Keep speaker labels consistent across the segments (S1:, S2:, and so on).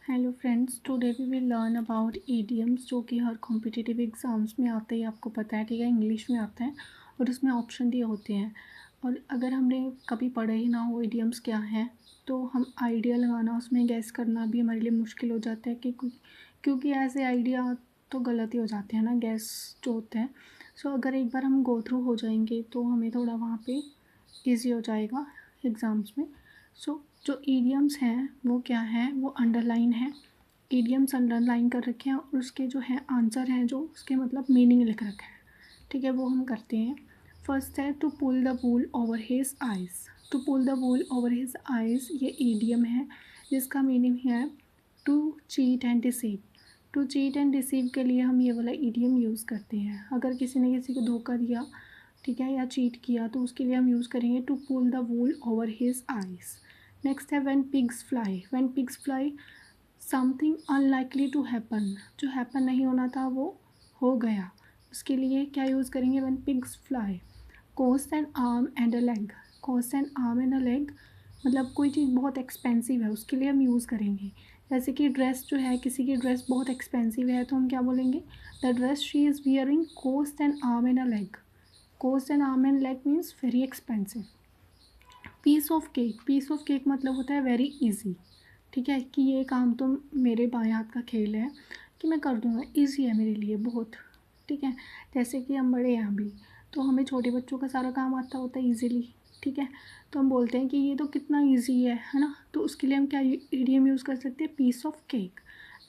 S1: Hello friends, today we will learn about idioms जो कि हर competitive exams में आते हैं। आपको पता है, ठीक है, इंग्लिश में आता है और उसमें ऑप्शन दिए होते हैं। और अगर हमने कभी पढ़े ही ना हो ईडियम्स क्या हैं, तो हम आइडिया लगाना, उसमें गैस करना भी हमारे लिए मुश्किल हो जाता है कि क्योंकि ऐसे आइडिया तो गलत ही हो जाते हैं ना, गैस जो होते हैं। सो अगर एक बार हम गो थ्रू हो जाएंगे तो हमें थोड़ा वहाँ पे ईजी हो जाएगा एग्ज़ाम्स में। सो जो ईडियम्स हैं वो क्या हैं, वो अंडरलाइन है। ईडियम्स अंडरलाइन कर रखे हैं और उसके जो है आंसर हैं, जो उसके मतलब मीनिंग लिख रखा है, ठीक है, वो हम करते हैं। फर्स्ट है to pull the wool over his eyes. To pull the wool over his eyes ये ईडियम है जिसका मीनिंग है to cheat and deceive. To cheat and deceive के लिए हम ये वाला ईडियम यूज़ करते हैं। अगर किसी ने किसी को धोखा दिया, ठीक है, या चीट किया, तो उसके लिए हम यूज़ करेंगे to pull the wool over his eyes. Next है when pigs fly. When pigs fly something unlikely to happen, जो हैपन नहीं होना था वो हो गया, उसके लिए क्या यूज़ करेंगे, when pigs fly. Cost an arm and a leg. Cost an arm and a leg मतलब कोई चीज़ बहुत एक्सपेंसिव है, उसके लिए हम यूज़ करेंगे। जैसे कि ड्रेस जो है, किसी की ड्रेस बहुत एक्सपेंसिव है तो हम क्या बोलेंगे, the dress she is wearing cost an arm and a leg. Cost an arm and leg means very expensive. Piece of cake. Piece of cake मतलब होता है वेरी इजी, ठीक है, कि ये काम तो मेरे बाएं हाथ का खेल है कि मैं कर दूँगा, इजी है मेरे लिए बहुत, ठीक है। जैसे कि हम बड़े हैं अभी, तो हमें छोटे बच्चों का सारा काम आता होता है ईजीली, ठीक है, तो हम बोलते हैं कि ये तो कितना ईजी है ना। तो उसके लिए हम क्या इडियम यूज़ कर सकते हैं, piece of cake.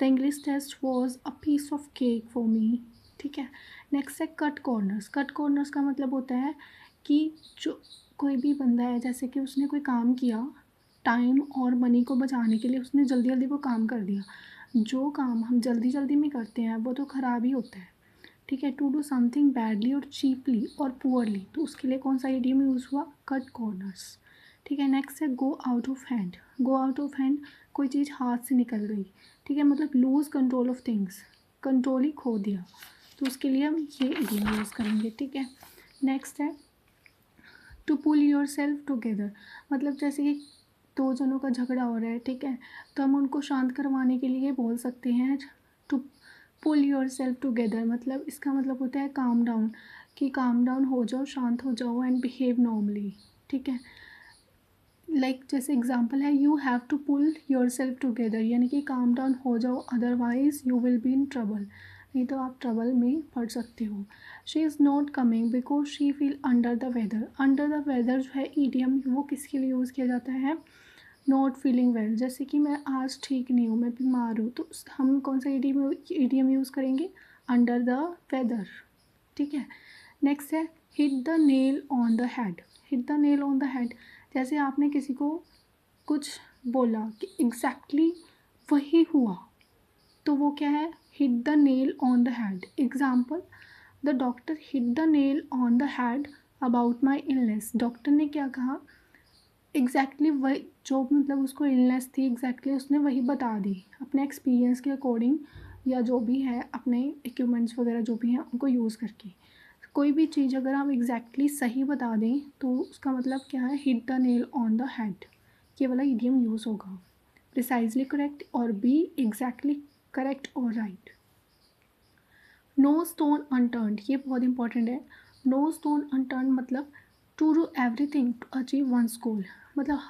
S1: The English test was a piece of cake for me, ठीक है। नेक्स्ट है कट कॉर्नर्स। कट कॉर्नर्स का मतलब होता है कि जो कोई भी बंदा है, जैसे कि उसने कोई काम किया, टाइम और मनी को बचाने के लिए उसने जल्दी जल्दी वो काम कर दिया। जो काम हम जल्दी जल्दी में करते हैं वो तो ख़राब ही होता है, ठीक है। टू डू समथिंग बैडली और चीपली और पुअरली, तो उसके लिए कौन सा इडियम यूज़ हुआ, कट कॉर्नर्स, ठीक है। नेक्स्ट है go out of hand. Go out of hand, कोई चीज़ हाथ से निकल गई, ठीक है, मतलब lose control of things, control ही खो दिया, तो उसके लिए हम ये इडियम यूज़ करेंगे, ठीक है। नेक्स्ट है to pull yourself together. मतलब जैसे कि दो जनों का झगड़ा हो रहा है, ठीक है, तो हम उनको शांत करवाने के लिए बोल सकते हैं to pull yourself together. मतलब इसका मतलब होता है काम डाउन, कि काम डाउन हो जाओ, शांत हो जाओ एंड बिहेव नॉर्मली, ठीक है। लाइक जैसे एग्जांपल है you have to pull yourself together, यानी कि काम डाउन हो जाओ, otherwise you will be in trouble, नहीं तो आप ट्रबल में पड़ सकते हो। She is not coming because she feel under the weather. Under the weather जो है ईडियम, वो किसके लिए यूज़ किया जाता है, नॉट फीलिंग वेल। जैसे कि मैं आज ठीक नहीं हूँ, मैं बीमार हूँ, तो हम कौन सा ईडियम यूज़ करेंगे, अंडर द वेदर, ठीक है। नेक्स्ट है hit the nail on the head. Hit the nail on the head, जैसे आपने किसी को कुछ बोला कि एग्जैक्टली वही हुआ, तो वो क्या है, hit the nail on the head. Example, the doctor hit the nail on the head about my illness. Doctor ने क्या कहा, एग्जैक्टली वही जो मतलब उसको इलनेस थी, एग्जैक्टली उसने वही बता दी अपने एक्सपीरियंस के अकॉर्डिंग, या जो भी है अपने इक्विपमेंट्स वगैरह जो भी हैं उनको यूज़ करके। कोई भी चीज़ अगर हम एग्जैक्टली सही बता दें तो उसका मतलब क्या है, hit the nail on the head, ये वाला इडियम यूज़ होगा। प्रिसाइजली करेक्ट और बी एग्जैक्टली करेक्ट और राइट। नो स्टोन अनटर्न्ड, ये बहुत इंपॉर्टेंट है। नो स्टोन अनटर्न्ड मतलब to do everything to achieve one's goal, मतलब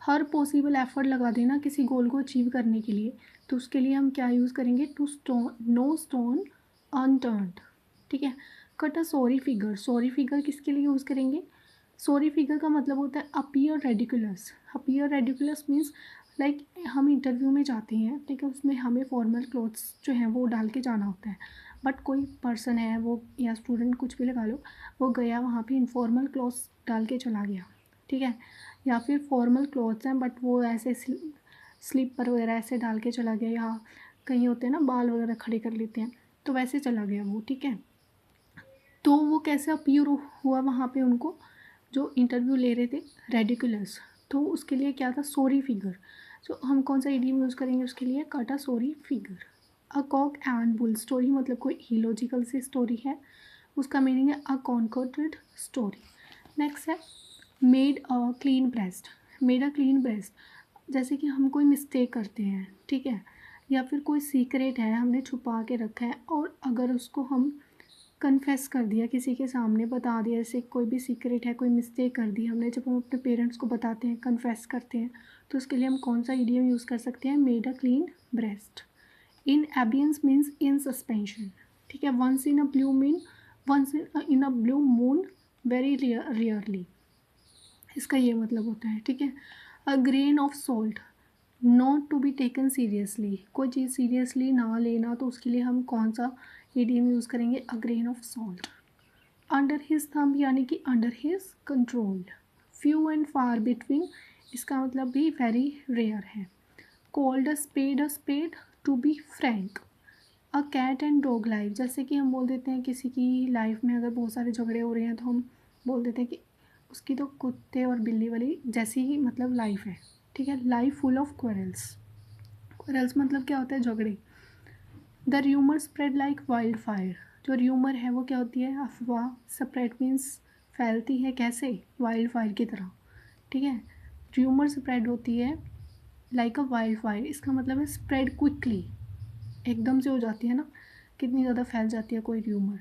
S1: हर पॉसिबल एफर्ट लगा देना किसी गोल को अचीव करने के लिए, तो उसके लिए हम क्या यूज़ करेंगे, to stone, no stone unturned, ठीक है। Cut a sorry figure. Sorry figure किसके लिए यूज़ करेंगे, सॉरी फिगर का मतलब होता है appear ridiculous. Appear ridiculous means like हम इंटरव्यू में जाते हैं, ठीक है, उसमें हमें फॉर्मल क्लोथ्स जो हैं वो डाल के जाना होता है, बट कोई पर्सन है वो, या स्टूडेंट कुछ भी लगा लो, वो गया वहाँ पे इनफॉर्मल क्लोथ्स डाल के चला गया, ठीक है, या फिर फॉर्मल क्लोथ्स हैं बट वो ऐसे स्लीपर वगैरह ऐसे डाल के चला गया, या कहीं होते हैं ना बाल वगैरह खड़े कर लेते हैं, तो वैसे चला गया वो, ठीक है। तो वो कैसे अपीयर हुआ वहाँ पे उनको, जो इंटरव्यू ले रहे थे, रेडिकुलस, तो उसके लिए क्या था, सॉरी फिगर। तो हम कौन सा इडियम यूज़ करेंगे उसके लिए, cut a sorry figure. A cock and bull story मतलब कोई इलॉजिकल सी स्टोरी है, उसका मीनिंग है अ कॉन्कर्टेड स्टोरी। नेक्स्ट है made a clean breast. Made a clean breast, जैसे कि हम कोई मिस्टेक करते हैं, ठीक है, या फिर कोई सीक्रेट है हमने छुपा के रखा है और अगर उसको हम कन्फेस कर दिया, किसी के सामने बता दिया, जैसे कोई भी सीक्रेट है, कोई मिस्टेक कर दी हमने, जब हम अपने पेरेंट्स को बताते हैं, कन्फेस करते हैं, तो उसके लिए हम कौन सा इडियम यूज़ कर सकते हैं? Made a clean breast. In abeyance means in suspension, ठीक है। Once in a blue mean once in a blue moon, very rarely, इसका ये मतलब होता है, ठीक है। A grain of salt, not to be taken seriously, कोई चीज़ सीरियसली ना लेना, तो उसके लिए हम कौन सा इडियम यूज़ करेंगे? A grain of salt. Under his thumb यानी कि under his control. Few and far between, इसका मतलब भी वेरी रेयर है। Called a spade to be frank. A cat and dog life, जैसे कि हम बोल देते हैं किसी की लाइफ में अगर बहुत सारे झगड़े हो रहे हैं तो हम बोल देते हैं कि उसकी तो कुत्ते और बिल्ली वाली जैसी ही मतलब लाइफ है, ठीक है। Life full of quarrels. Quarrels मतलब क्या होता है? झगड़े। The rumour spread like wild fire, जो र्यूमर है वो क्या होती है? अफवाह। स्प्रेड मीन्स फैलती है, कैसे? वाइल्ड फायर की तरह, ठीक है। र्यूमर स्प्रेड होती है लाइक अ वाइल्ड फायर, इसका मतलब है स्प्रेड क्विकली, एकदम से हो जाती है ना, कितनी ज़्यादा फैल जाती है कोई र्यूमर।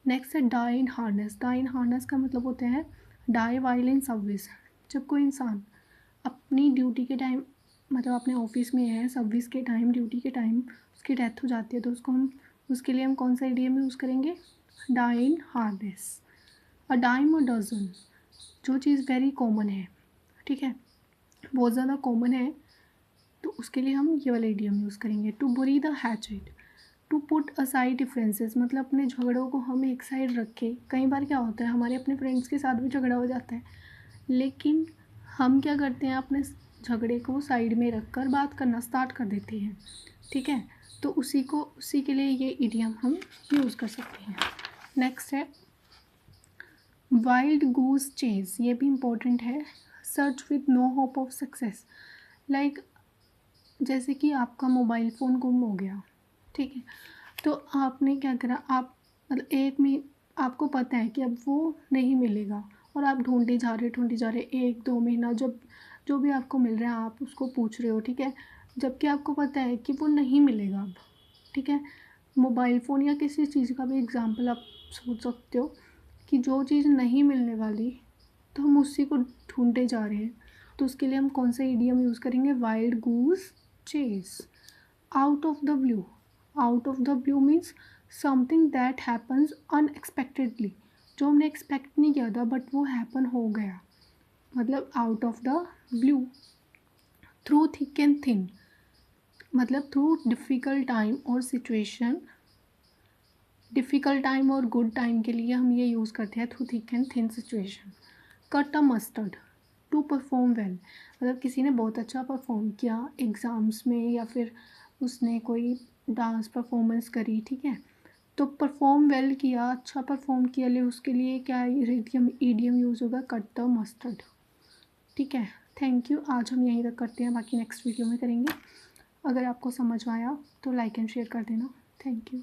S1: नेक्स्ट है die in harness. Die in harness का मतलब होता है डाई वाइल इन सर्विस, जब कोई इंसान अपनी ड्यूटी के टाइम, मतलब अपने ऑफिस में है, सर्विस के टाइम, ड्यूटी के टाइम उसकी डेथ हो जाती है, तो उसको हम, उसके लिए हम कौन सा इडियम यूज़ करेंगे? Die in harness. A dime a dozen, जो चीज़ वेरी कॉमन है, ठीक है, बहुत ज़्यादा कॉमन है, तो उसके लिए हम ये वाला इडियम यूज़ करेंगे। To bury the hatchet, to put aside differences, मतलब अपने झगड़ों को हम एक साइड रखें। कई बार क्या होता है, हमारे अपने फ्रेंड्स के साथ भी झगड़ा हो जाता है, लेकिन हम क्या करते हैं? अपने झगड़े को साइड में रख कर बात करना स्टार्ट कर देते हैं, ठीक है। तो उसी के लिए ये इडियम हम यूज़ कर सकते हैं। नेक्स्ट है वाइल्ड गूज चेज, ये भी इम्पोर्टेंट है। Search with no hope of success, like जैसे कि आपका मोबाइल फ़ोन गुम हो गया, ठीक है, तो आपने क्या करा? आप मतलब एक में आपको पता है कि अब वो नहीं मिलेगा और आप ढूंढे जा रहे 1-2 महीना, जब जो भी आपको मिल रहा है आप उसको पूछ रहे हो, ठीक है, जबकि आपको पता है कि वो नहीं मिलेगा अब, ठीक है। मोबाइल फ़ोन या किसी चीज़ का भी एग्ज़ाम्पल आप सोच सकते हो कि जो चीज़ नहीं मिलने वाली, तो हम उसी को ढूंढते जा रहे हैं, तो उसके लिए हम कौन सा इडियम यूज़ करेंगे? Wild goose chase. Out of the blue, out of the blue means something that happens unexpectedly, जो हमने एक्सपेक्ट नहीं किया था बट वो हैपन हो गया, मतलब out of the blue. Through thick and thin, मतलब थ्रू डिफ़िकल्ट टाइम और सिचुएशन, डिफ़िकल्ट टाइम और गुड टाइम के लिए हम ये यूज़ करते हैं through thick and thin situation. Cut a mustard, to perform well, मतलब किसी ने बहुत अच्छा परफॉर्म किया एग्ज़ाम्स में या फिर उसने कोई डांस परफॉर्मेंस करी, ठीक है, तो परफॉर्म वेल किया, अच्छा परफॉर्म किया, ले उसके लिए क्या इडियम इडियम यूज़ होगा? कट द मस्टर्ड, ठीक है। थैंक यू, आज हम यहीं तक करते हैं, बाकी नेक्स्ट वीडियो में करेंगे। अगर आपको समझ में आया तो लाइक एंड शेयर कर देना। Thank you.